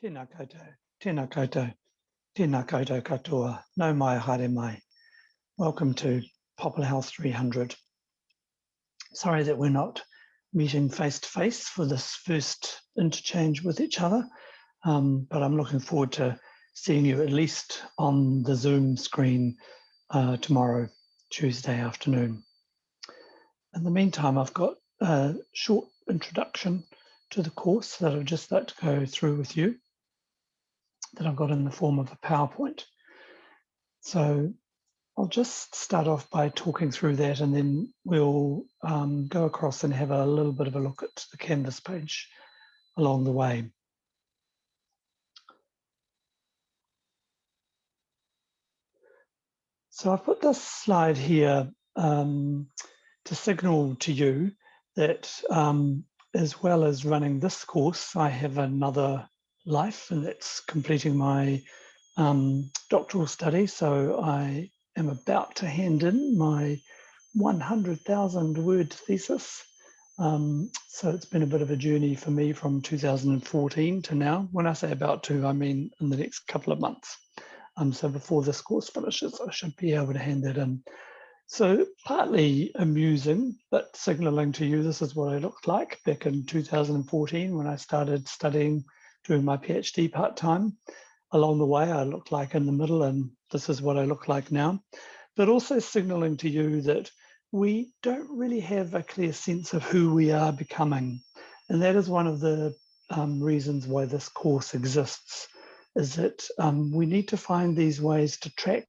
Tēnā koutou, tēnā koutou, tēnā koutou katoa, no mai haere mai. Welcome to Popular Health 300. Sorry that we're not meeting face to face for this first interchange with each other, but I'm looking forward to seeing you at least on the Zoom screen tomorrow, Tuesday afternoon. In the meantime, I've got a short introduction to the course that I'd just like to go through with you, that I've got in the form of a PowerPoint. So I'll just start off by talking through that, and then we'll go across and have a little bit of a look at the Canvas page along the way. So I've put this slide here to signal to you that as well as running this course, I have another life, and that's completing my doctoral study. So I am about to hand in my 100,000 word thesis. So it's been a bit of a journey for me from 2014 to now. When I say about to, I mean in the next couple of months. So before this course finishes, I should be able to hand that in. So partly amusing, but signaling to you this is what I looked like back in 2014 when I started studying, doing my PhD part-time. Along the way, I looked like in the middle, and this is what I look like now. But also signaling to you that we don't really have a clear sense of who we are becoming. And that is one of the reasons why this course exists, is that we need to find these ways to track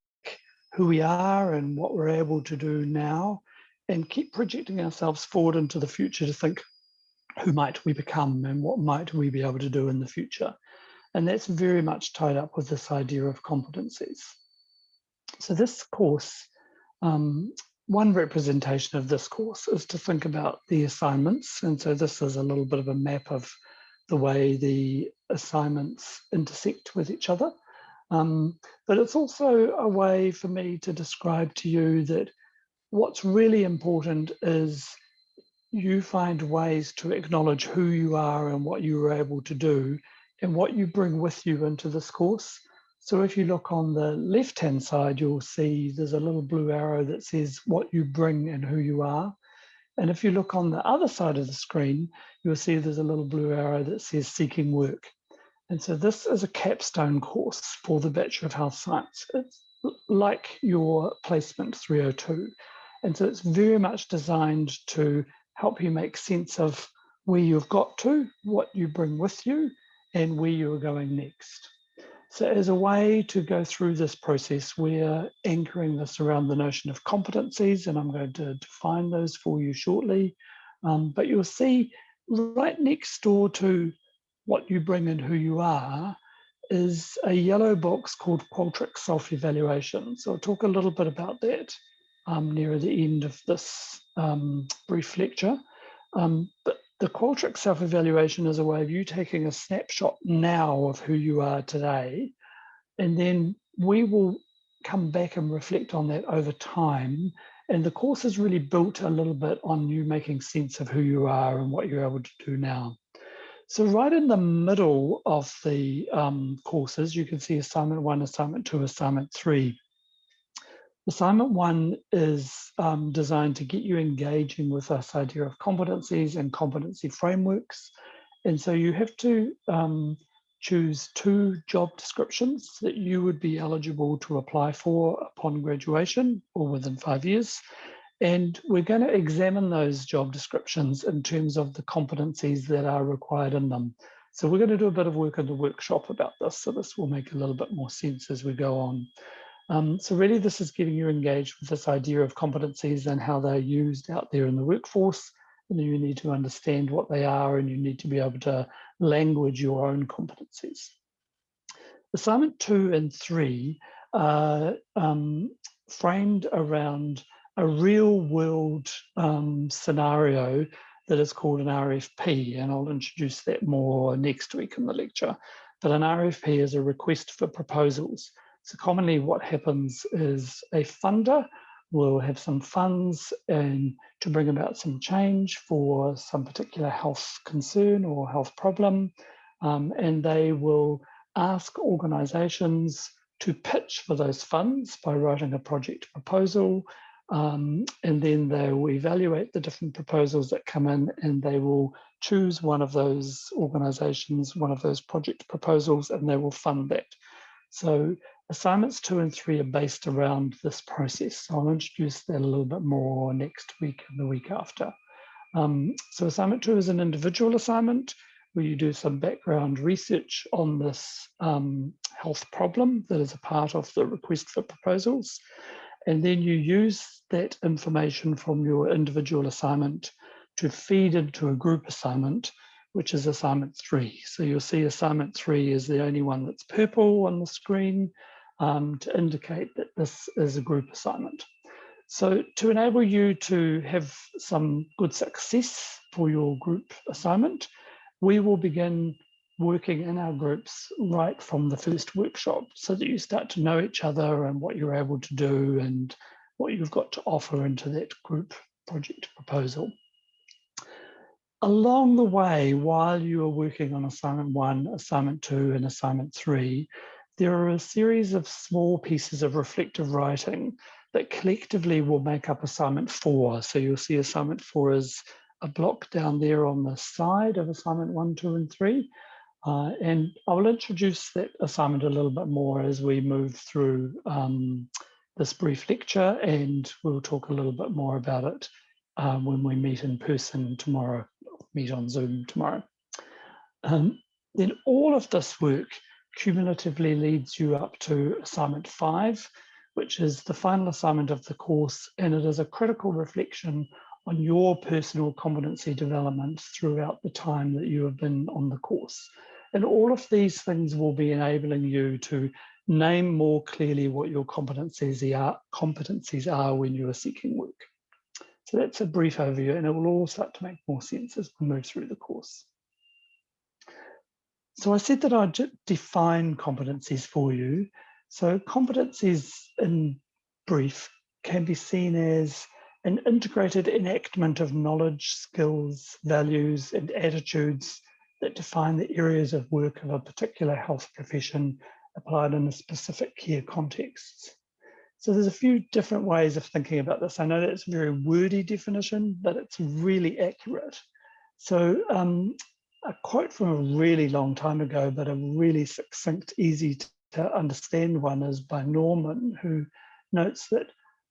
who we are and what we're able to do now, and keep projecting ourselves forward into the future to think, who might we become and what might we be able to do in the future? And that's very much tied up with this idea of competencies. So this course, one representation of this course is to think about the assignments. And so this is a little bit of a map of the way the assignments intersect with each other. But it's also a way for me to describe to you that what's really important is you find ways to acknowledge who you are and what you were able to do and what you bring with you into this course. So if you look on the left-hand side, you'll see there's a little blue arrow that says what you bring and who you are. And if you look on the other side of the screen, you'll see there's a little blue arrow that says seeking work. And so this is a capstone course for the Bachelor of Health Science. It's like your placement 302. And so it's very much designed to help you make sense of where you've got to, what you bring with you, and where you're going next. So as a way to go through this process, we're anchoring this around the notion of competencies, and I'm going to define those for you shortly. But you'll see right next door to what you bring and who you are is a yellow box called Qualtrics self-evaluation. So I'll talk a little bit about that near the end of this brief lecture. But the Qualtrics self-evaluation is a way of you taking a snapshot now of who you are today, and then we will come back and reflect on that over time. And the course is really built a little bit on you making sense of who you are and what you're able to do now. So right in the middle of the courses, you can see assignment 1, assignment 2, assignment 3. Assignment 1 is designed to get you engaging with this idea of competencies and competency frameworks. And so you have to choose 2 job descriptions that you would be eligible to apply for upon graduation or within 5 years. And we're going to examine those job descriptions in terms of the competencies that are required in them. So we're going to do a bit of work in the workshop about this, so this will make a little bit more sense as we go on. So really this is getting you engaged with this idea of competencies and how they're used out there in the workforce. And then you need to understand what they are, and you need to be able to language your own competencies. Assignment 2 and 3 are framed around a real world scenario that is called an RFP, and I'll introduce that more next week in the lecture. But an RFP is a request for proposals. So commonly what happens is a funder will have some funds and to bring about some change for some particular health concern or health problem. and they will ask organisations to pitch for those funds by writing a project proposal, and then they will evaluate the different proposals that come in, and they will choose one of those organisations, one of those project proposals, and they will fund that. So assignments 2 and 3 are based around this process. So I'll introduce that a little bit more next week and the week after. So assignment 2 is an individual assignment where you do some background research on this health problem that is a part of the request for proposals. And then you use that information from your individual assignment to feed into a group assignment, which is assignment 3. So you'll see assignment 3 is the only one that's purple on the screen to indicate that this is a group assignment. So to enable you to have some good success for your group assignment, we will begin working in our groups right from the first workshop so that you start to know each other and what you're able to do and what you've got to offer into that group project proposal. Along the way, while you are working on assignment 1, assignment 2, and assignment 3, there are a series of small pieces of reflective writing that collectively will make up assignment 4. So you'll see assignment 4 is a block down there on the side of assignment 1, 2, and 3. And I will introduce that assignment a little bit more as we move through this brief lecture, and we'll talk a little bit more about it when we meet in person tomorrow, meet on Zoom tomorrow. Then all of this work cumulatively leads you up to assignment 5, which is the final assignment of the course, and it is a critical reflection on your personal competency development throughout the time that you have been on the course. And all of these things will be enabling you to name more clearly what your competencies are when you are seeking work. So that's a brief overview, and it will all start to make more sense as we move through the course. So I said that I'd define competencies for you. So competencies in brief can be seen as an integrated enactment of knowledge, skills, values, and attitudes that define the areas of work of a particular health profession applied in a specific care context. So there's a few different ways of thinking about this. I know that's a very wordy definition, but it's really accurate. So a quote from a really long time ago, but a really succinct, easy to understand one is by Norman, who notes that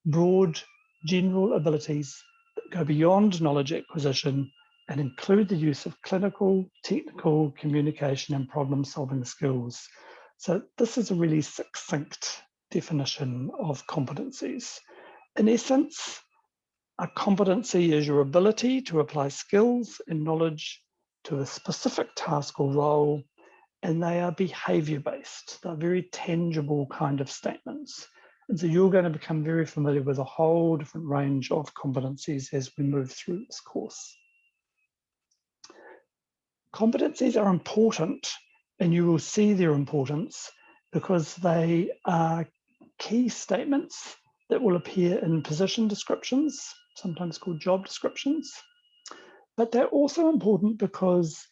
broad general abilities that go beyond knowledge acquisition and include the use of clinical, technical, communication, and problem-solving skills. So this is a really succinct definition of competencies. In essence, a competency is your ability to apply skills and knowledge to a specific task or role, and they are behavior-based. They're very tangible kind of statements. And so you're going to become very familiar with a whole different range of competencies as we move through this course. Competencies are important, and you will see their importance because they are key statements that will appear in position descriptions, sometimes called job descriptions. But they're also important because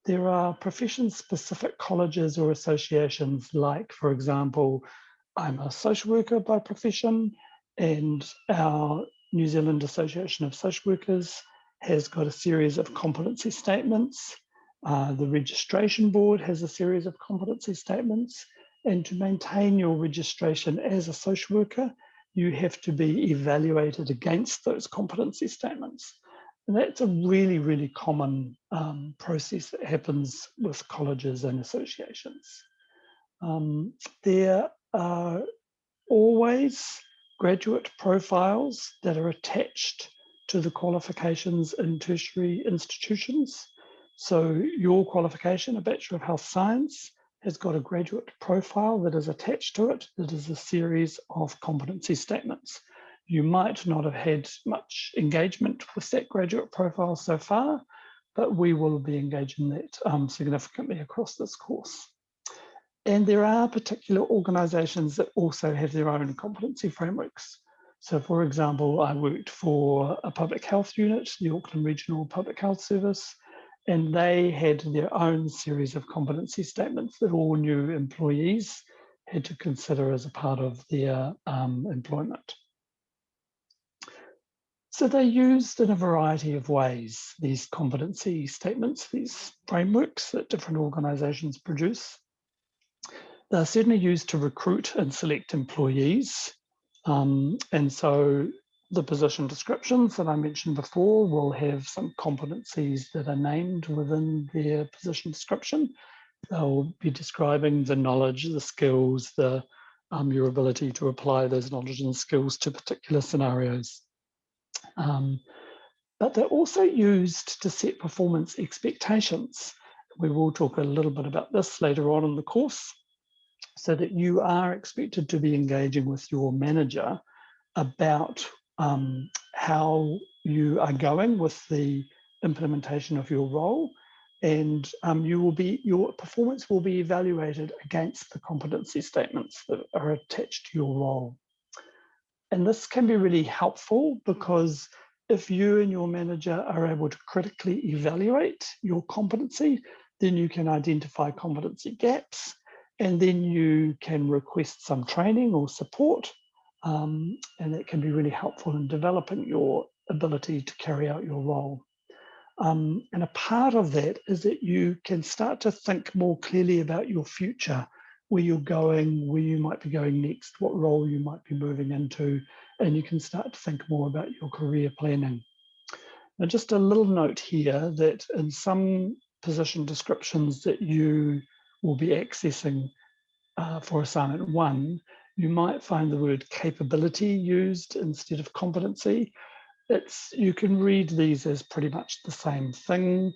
there are profession-specific colleges or associations, like, for example, I'm a social worker by profession, and our New Zealand Association of Social Workers has got a series of competency statements. The registration board has a series of competency statements, and to maintain your registration as a social worker, you have to be evaluated against those competency statements. And that's a really, really common process that happens with colleges and associations. There are always graduate profiles that are attached to the qualifications in tertiary institutions. So your qualification, a Bachelor of Health Science, has got a graduate profile that is attached to it, that is a series of competency statements. You might not have had much engagement with that graduate profile so far, but we will be engaging that significantly across this course. And there are particular organisations that also have their own competency frameworks. So for example, I worked for a public health unit, the Auckland Regional Public Health Service, and they had their own series of competency statements that all new employees had to consider as a part of their employment. So they're used in a variety of ways, these competency statements, these frameworks that different organisations produce. They're certainly used to recruit and select employees. And so the position descriptions that I mentioned before will have some competencies that are named within their position description. They'll be describing the knowledge, the skills, your ability to apply those knowledge and skills to particular scenarios. But they're also used to set performance expectations. We will talk a little bit about this later on in the course, so that you are expected to be engaging with your manager about how you are going with the implementation of your role, and your performance will be evaluated against the competency statements that are attached to your role. And this can be really helpful because if you and your manager are able to critically evaluate your competency, then you can identify competency gaps, and then you can request some training or support, and that can be really helpful in developing your ability to carry out your role. And a part of that is that you can start to think more clearly about your future, where you're going, where you might be going next, what role you might be moving into, and you can start to think more about your career planning. Now, just a little note here that in some position descriptions that you will be accessing for assignment 1, you might find the word capability used instead of competency. You can read these as pretty much the same thing.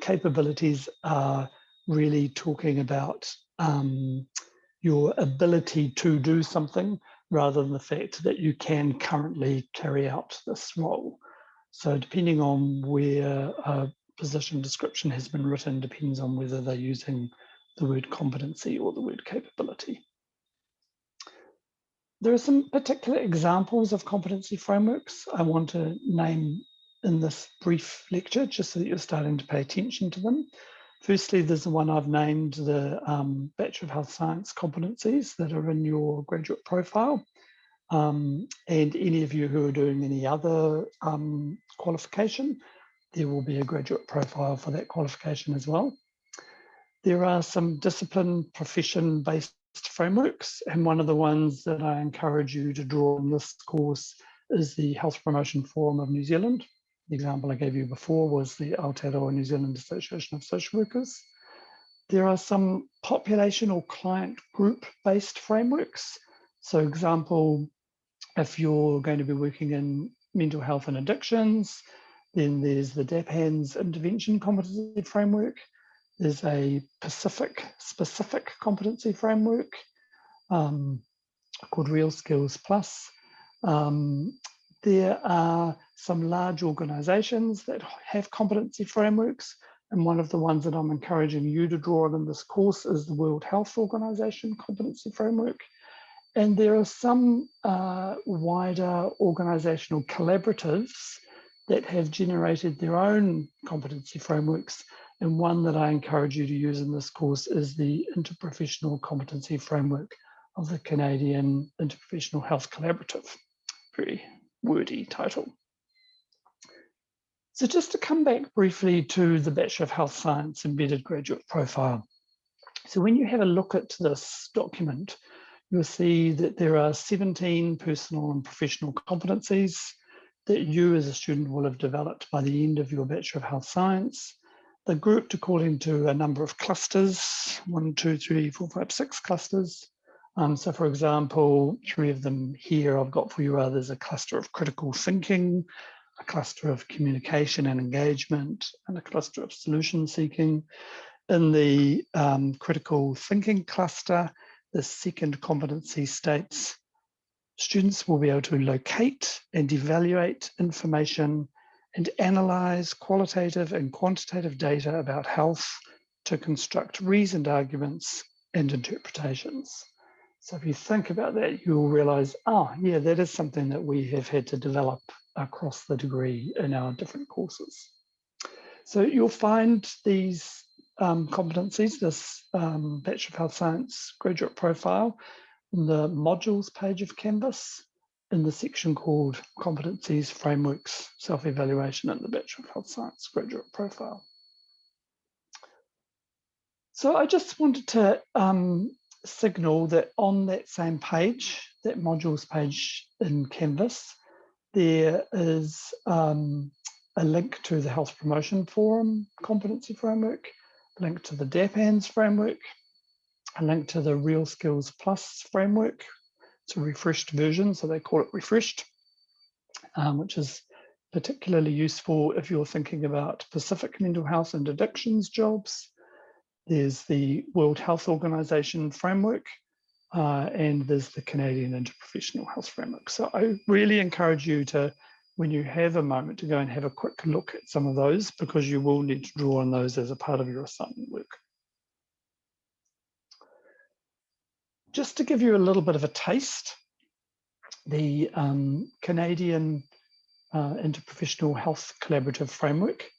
Capabilities are really talking about your ability to do something rather than the fact that you can currently carry out this role. So depending on where a position description has been written depends on whether they're using the word competency or the word capability. There are some particular examples of competency frameworks I want to name in this brief lecture, just so that you're starting to pay attention to them. Firstly, there's the one I've named, the Bachelor of Health Science competencies that are in your graduate profile. And any of you who are doing any other qualification, there will be a graduate profile for that qualification as well. There are some discipline profession-based frameworks, and one of the ones that I encourage you to draw in this course is the Health Promotion Forum of New Zealand. The example I gave you before was the Aotearoa New Zealand Association of Social Workers. There are some population or client group-based frameworks. So example, if you're going to be working in mental health and addictions, then there's the DAPHANS Intervention Competency Framework. There's a Pacific-specific competency framework called Real Skills Plus. There are some large organisations that have competency frameworks, and one of the ones that I'm encouraging you to draw on in this course is the World Health Organization Competency Framework. And there are some wider organisational collaboratives that have generated their own competency frameworks. And one that I encourage you to use in this course is the Interprofessional Competency Framework of the Canadian Interprofessional Health Collaborative. Very wordy title. So just to come back briefly to the Bachelor of Health Science Embedded Graduate Profile. So when you have a look at this document, you'll see that there are 17 personal and professional competencies that you as a student will have developed by the end of your Bachelor of Health Science. They're grouped according to a number of clusters, 1, 2, 3, 4, 5, 6 clusters. So for example, 3 of them here I've got for you are, there's a cluster of critical thinking, a cluster of communication and engagement, and a cluster of solution seeking. In the critical thinking cluster, the second competency states, students will be able to locate and evaluate information and analyze qualitative and quantitative data about health to construct reasoned arguments and interpretations. So if you think about that, you'll realize, oh yeah, that is something that we have had to develop across the degree in our different courses. So you'll find these competencies, this Bachelor of Health Science graduate profile, in the modules page of Canvas, in the section called Competencies, Frameworks, Self-Evaluation in the Bachelor of Health Science graduate profile. So I just wanted to signal that on that same page, that modules page in Canvas, there is a link to the Health Promotion Forum Competency Framework, a link to the DAPANS framework, a link to the Real Skills Plus framework. It's a refreshed version, so they call it refreshed, which is particularly useful if you're thinking about Pacific mental health and addictions jobs. There's the World Health Organization framework, and there's the Canadian Interprofessional Health Framework. So I really encourage you to, when you have a moment, to go and have a quick look at some of those, because you will need to draw on those as a part of your assignment work. Just to give you a little bit of a taste, the Canadian Interprofessional Health Collaborative Framework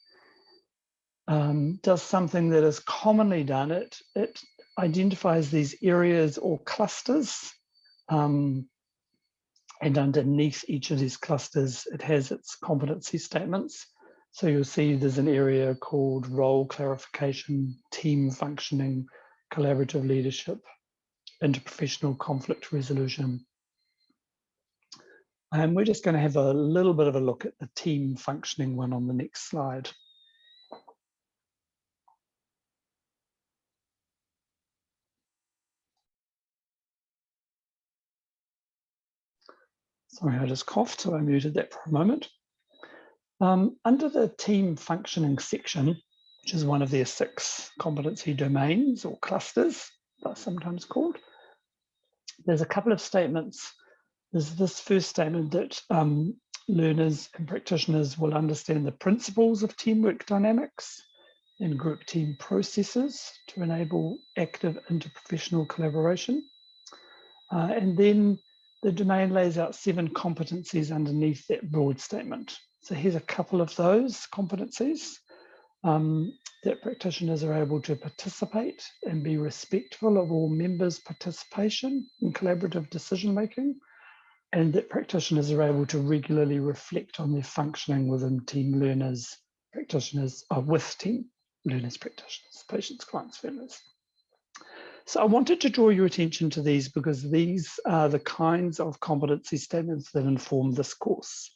does something that is commonly done. It identifies these areas or clusters, and underneath each of these clusters, it has its competency statements. So you'll see there's an area called role clarification, team functioning, collaborative leadership, interprofessional conflict resolution. And we're just going to have a little bit of a look at the team functioning one on the next slide. Sorry, I just coughed, so I muted that for a moment. Under the team functioning section, which is one of their 6 competency domains or clusters, that's sometimes called, there's a couple of statements. There's this first statement that learners and practitioners will understand the principles of teamwork dynamics and group team processes to enable active interprofessional collaboration. And then the domain lays out 7 competencies underneath that broad statement. So here's a couple of those competencies. That practitioners are able to participate and be respectful of all members' participation in collaborative decision-making, and that practitioners are able to regularly reflect on their functioning within team learners, practitioners, with team learners, practitioners, patients, clients, families. So I wanted to draw your attention to these because these are the kinds of competency statements that inform this course.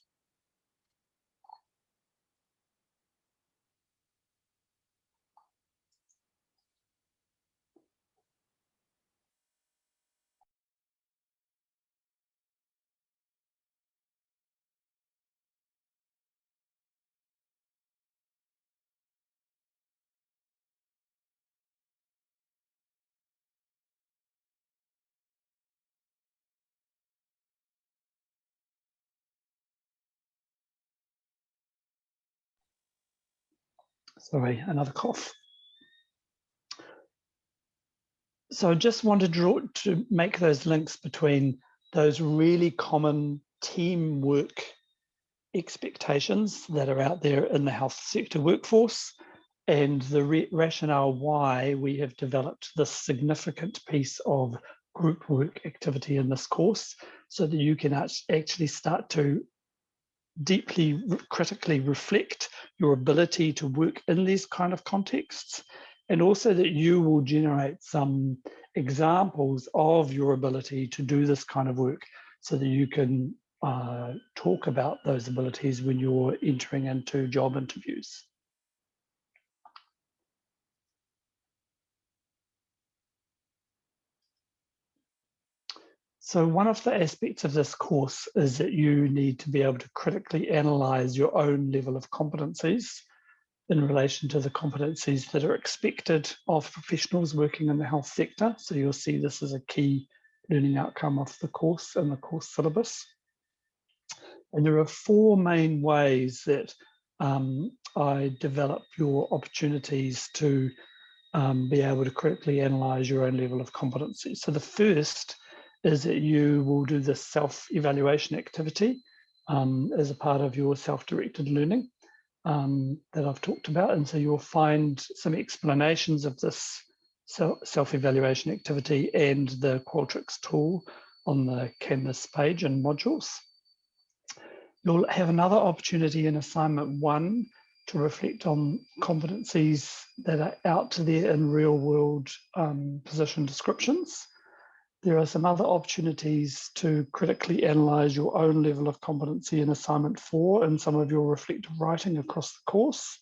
Sorry, another cough. So I just wanted to make those links between those really common teamwork expectations that are out there in the health sector workforce and the rationale why we have developed this significant piece of group work activity in this course, so that you can actually start to deeply critically reflect your ability to work in these kind of contexts, and also that you will generate some examples of your ability to do this kind of work so that you can talk about those abilities when you're entering into job interviews. So one of the aspects of this course is that you need to be able to critically analyze your own level of competencies in relation to the competencies that are expected of professionals working in the health sector. So you'll see this as a key learning outcome of the course and the course syllabus. And there are 4 main ways that I develop your opportunities to be able to critically analyze your own level of competency. So the first is that you will do the self-evaluation activity as a part of your self-directed learning. that I've talked about. And so you'll find some explanations of this self-evaluation activity and the Qualtrics tool on the Canvas page and modules. You'll have another opportunity in assignment 1 to reflect on competencies that are out there in real world position descriptions. There are some other opportunities to critically analyse your own level of competency in assignment 4 and some of your reflective writing across the course.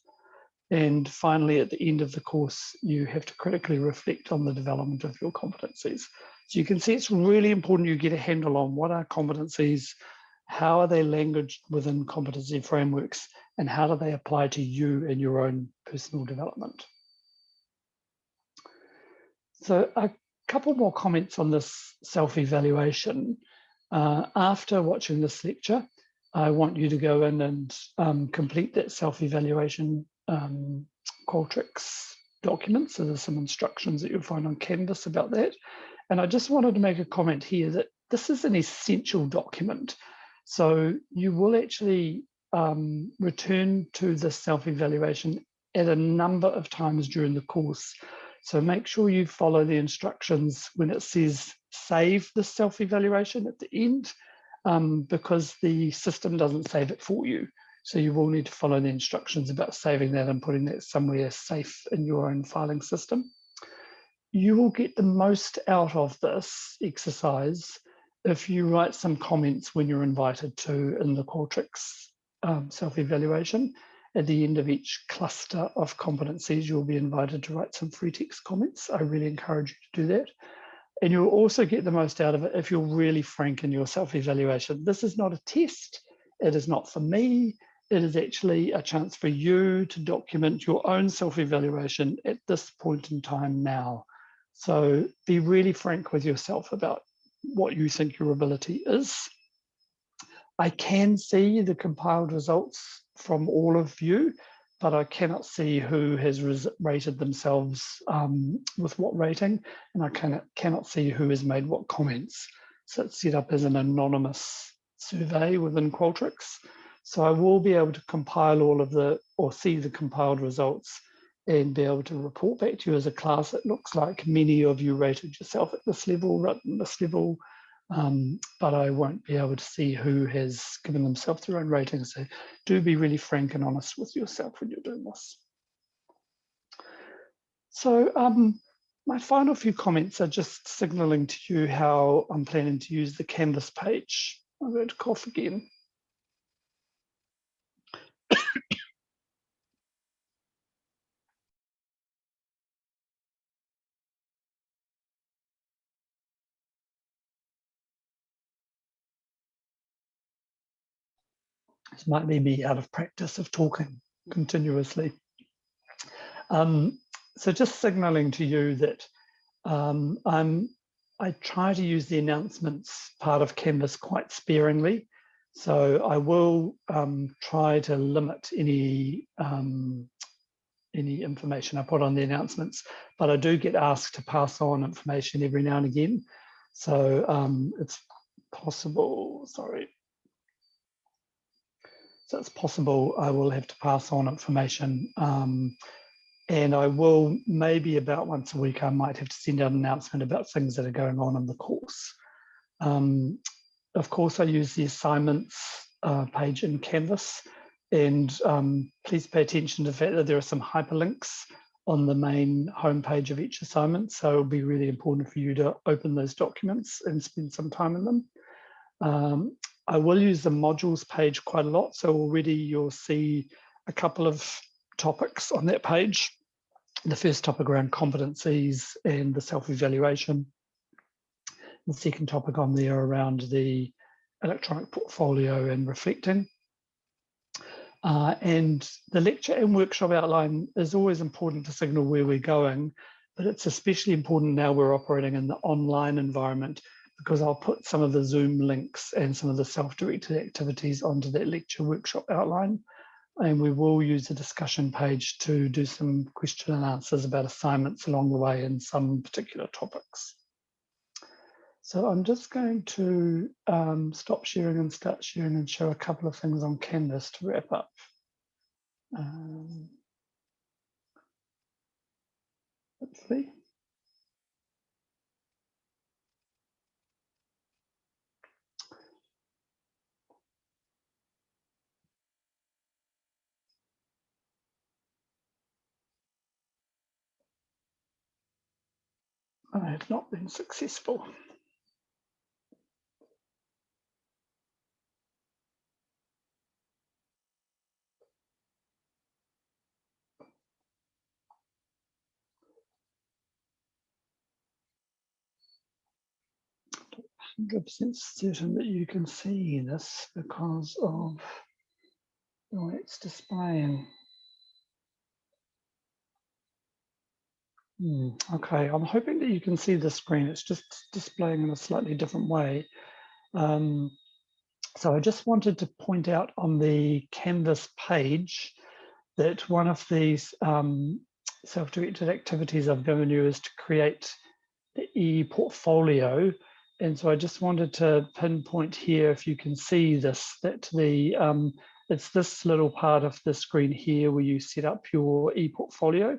And finally, at the end of the course, you have to critically reflect on the development of your competencies. So you can see it's really important you get a handle on what are competencies, how are they languaged within competency frameworks, and how do they apply to you in your own personal development. So a couple more comments on this self-evaluation. After watching this lecture, I want you to go in and complete that self-evaluation Qualtrics document. So there's some instructions that you'll find on Canvas about that. And I just wanted to make a comment here that this is an essential document. So you will actually return to the self-evaluation at a number of times during the course. So make sure you follow the instructions when it says save the self-evaluation at the end, because the system doesn't save it for you. So you will need to follow the instructions about saving that and putting that somewhere safe in your own filing system. You will get the most out of this exercise if you write some comments when you're invited to in the Qualtrics self-evaluation. At the end of each cluster of competencies, you'll be invited to write some free text comments. I really encourage you to do that. And you'll also get the most out of it if you're really frank in your self-evaluation. This is not a test. It is not for me. It is actually a chance for you to document your own self-evaluation at this point in time now. So be really frank with yourself about what you think your ability is. I can see the compiled results from all of you, but I cannot see who has rated themselves with what rating, and I cannot see who has made what comments. So it's set up as an anonymous survey within Qualtrics. So I will be able to compile all of or see the compiled results and be able to report back to you as a class. It looks like many of you rated yourself at this level, written this level, but I won't be able to see who has given themselves their own ratings. So do be really frank and honest with yourself when you're doing this. So my final few comments are just signaling to you how I'm planning to use the Canvas page. I'm going to cough again. This might be me out of practice of talking continuously. So just signaling to you that I try to use the announcements part of Canvas quite sparingly. So I will try to limit any information I put on the announcements, but I do get asked to pass on information every now and again. So it's possible, sorry. So it's possible I will have to pass on information, and I will, maybe about once a week, I might have to send out an announcement about things that are going on in the course. Of course, I use the assignments page in Canvas, and please pay attention to the fact that there are some hyperlinks on the main homepage of each assignment. So it'll be really important for you to open those documents and spend some time in them. I will use the modules page quite a lot. So already you'll see a couple of topics on that page. The first topic around competencies and the self-evaluation. The second topic on there around the electronic portfolio and reflecting. And the lecture and workshop outline is always important to signal where we're going, but it's especially important now we're operating in the online environment, because I'll put some of the Zoom links and some of the self-directed activities onto that lecture workshop outline. And we will use the discussion page to do some question and answers about assignments along the way in some particular topics. So I'm just going to stop sharing and start sharing and show a couple of things on Canvas to wrap up. Hopefully. I have not been successful. I'm 100% certain that you can see this because of the way it's displaying. Okay, I'm hoping that you can see the screen. It's just displaying in a slightly different way. So I just wanted to point out on the Canvas page that one of these self-directed activities I've given you is to create the e-portfolio. And so I just wanted to pinpoint here, if you can see this, that the it's this little part of the screen here where you set up your e-portfolio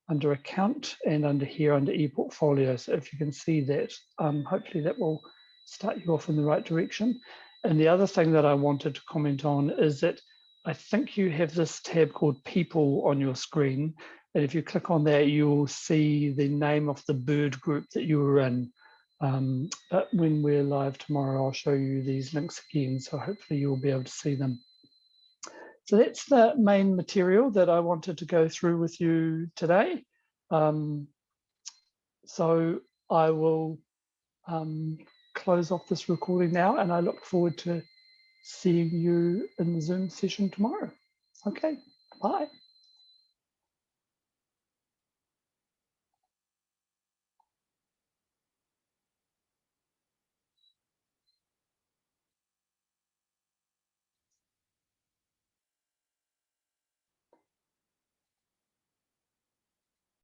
under account and under here under e-portfolio. So if you can see that, hopefully that will start you off in the right direction. And the other thing that I wanted to comment on is that I think you have this tab called People on your screen. And if you click on that, you'll see the name of the bird group that you were in. But when we're live tomorrow, I'll show you these links again. So hopefully you'll be able to see them. So that's the main material that I wanted to go through with you today. So I will close off this recording now, and I look forward to seeing you in the Zoom session tomorrow. Okay, bye.